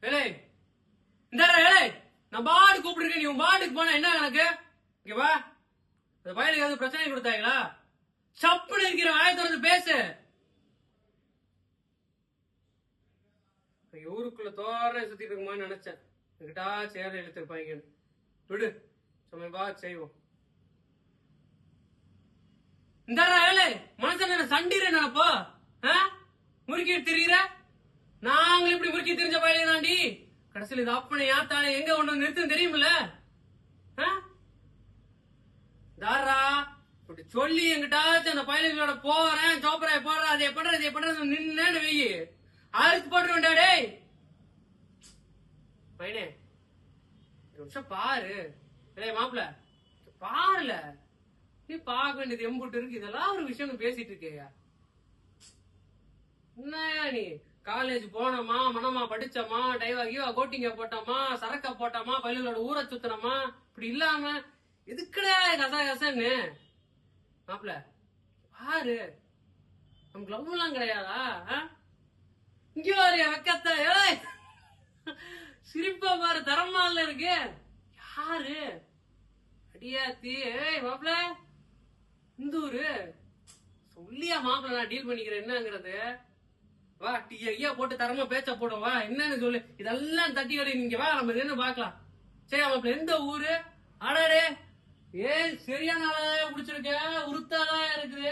ஏலே இந்த ஏலே நான் பாடு கூப்பிட்டுருக்கேன், நீ உன் பாட்டுக்கு போனா என்ன எனக்கு? இங்க வா, இந்த பையனுக்கு ஏதாவது பிரச்சனை கொடுத்தாங்களா? சப்புன்னு இருக்கிற வாயை திறந்து பேசு. ஊருக்குள்ள தோற சுத்திட்டு இருக்குமான்னு நினைச்சேன், என்கிட்டா சேர இழுத்துருப்பாங்க. விடு, சமயபா செய்வோம். இந்த ஏழை மனசன் சண்டீர நினைப்போ முறுக்கிட்டு திரிகிற. நாங்களும் இப்படி முறுக்கி திரிஞ்ச பயிலே தாண்டி கடைசியில் இது அப்பனை யாத்தானே எங்க கொண்டு நிறுத்துன்னு தெரியுமில்ல? தாரா இப்படி சொல்லி எங்கிட்டாச்சும் அந்த பயிலோட போறேன் சோப்பராய போடுறேன் அதை பண்றது நின்னு வெயி அழுத்து போட்டு வேண்டாடே. பையனே நிமிஷம் பாரு. மாப்பிள்ள பாருல, நீ பார்க்க வேண்டியது எம்புட்டு இருக்கு. இதெல்லாம் ஒரு விஷயம் பேசிட்டு இருக்கியா? என்னயா நீ காலேஜ் போனோமா, மனமா படிச்சோமா, டைவா கோட்டிங்க போட்டோமா, சரக்கா போட்டோமா, பயிலோட ஊரை சுத்தனமா, இப்படி இல்லாம எதுக்குடா கசன்னு? மாப்பிள்ள பாரு, நமக்கு லவ் எல்லாம் கிடையாதா? இங்க ஒரு வெக்கத்த சிரிப்பா பாரு, தரமால இருக்கு. யாரு அடியாத்தி? மாப்பிள்ள இந்த ஊரு சொல்லியா மாப்பிள்ள, நான் டீல் பண்ணிக்கிறேன் என்னங்கிறது. வா ஐயா போட்டு தரமா பேச்ச போடும், வா என்னன்னு சொல்லு. இதெல்லாம் தட்டி வர நீங்க வா, நம்ம என்ன பாக்கலாம். சரி மாப்பிள்ள எந்த ஊரு? அடாடே சரியான ஆளா பிடிச்சிருக்க, உருத்தாதான் இருக்குது.